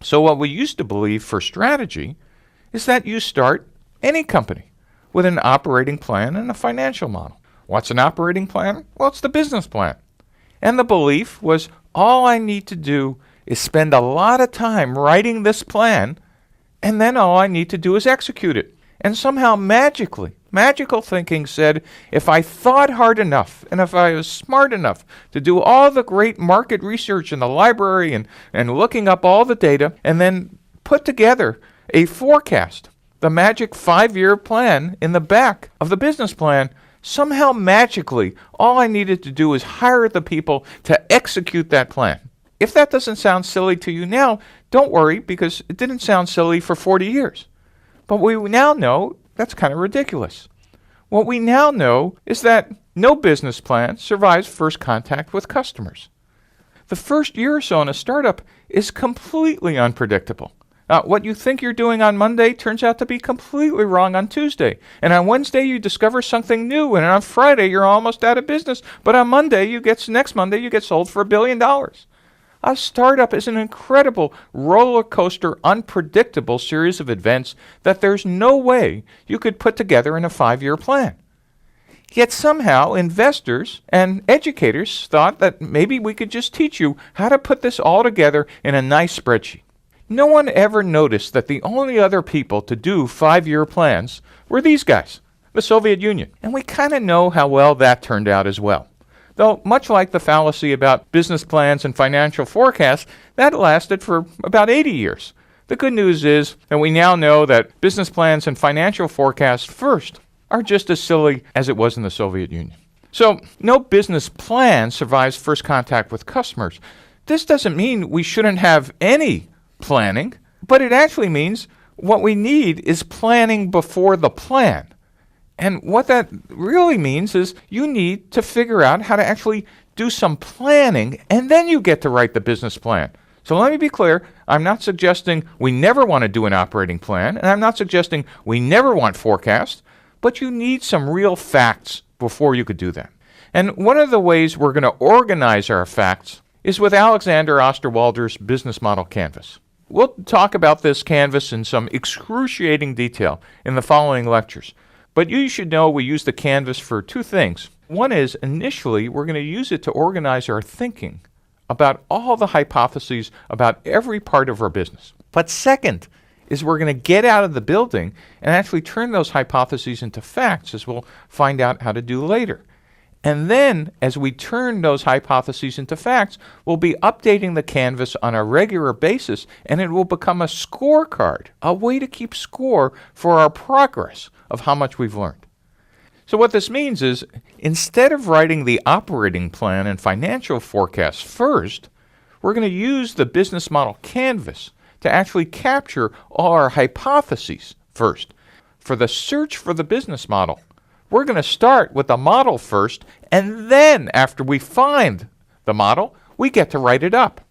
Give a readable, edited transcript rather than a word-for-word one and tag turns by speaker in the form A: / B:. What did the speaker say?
A: So what we used to believe for strategy is that you start any company with an operating plan and a financial model. What's an operating plan? Well, it's the business plan. And the belief was all I need to do is spend a lot of time writing this plan, and then all I need to do is execute it. And somehow magical thinking said if I thought hard enough and if I was smart enough to do all the great market research in the library and looking up all the data and then put together a forecast, the magic 5-year plan in the back of the business plan, somehow magically all I needed to do was hire the people to execute that plan. If that doesn't sound silly to you now, don't worry, because it didn't sound silly for 40 years. But we now know that's kind of ridiculous. What we now know is that no business plan survives first contact with customers. The first year or so in a startup is completely unpredictable. What you think you're doing on Monday turns out to be completely wrong on Tuesday. And on Wednesday, you discover something new. And on Friday, you're almost out of business. But on next Monday, you get sold for $1 billion. A startup is an incredible roller coaster, unpredictable series of events that there's no way you could put together in a 5-year plan. Yet somehow investors and educators thought that maybe we could just teach you how to put this all together in a nice spreadsheet. No one ever noticed that the only other people to do 5-year plans were these guys, the Soviet Union. And we kind of know how well that turned out as well. Though, much like the fallacy about business plans and financial forecasts, that lasted for about 80 years. The good news is that we now know that business plans and financial forecasts first are just as silly as it was in the Soviet Union. So, no business plan survives first contact with customers. This doesn't mean we shouldn't have any planning, but it actually means what we need is planning before the plan. And what that really means is you need to figure out how to actually do some planning, and then you get to write the business plan. So let me be clear, I'm not suggesting we never want to do an operating plan, and I'm not suggesting we never want forecasts, but you need some real facts before you could do that. And one of the ways we're going to organize our facts is with Alexander Osterwalder's business model canvas. We'll talk about this canvas in some excruciating detail in the following lectures. But you should know we use the canvas for 2 things. One is, initially, we're going to use it to organize our thinking about all the hypotheses about every part of our business. But second is we're going to get out of the building and actually turn those hypotheses into facts, as we'll find out how to do later. And then, as we turn those hypotheses into facts, we'll be updating the canvas on a regular basis, and it will become a scorecard, a way to keep score for our progress of how much we've learned. So what this means is, instead of writing the operating plan and financial forecast first, we're going to use the business model canvas to actually capture all our hypotheses first. For the search for the business model, we're going to start with the model first, and then after we find the model, we get to write it up.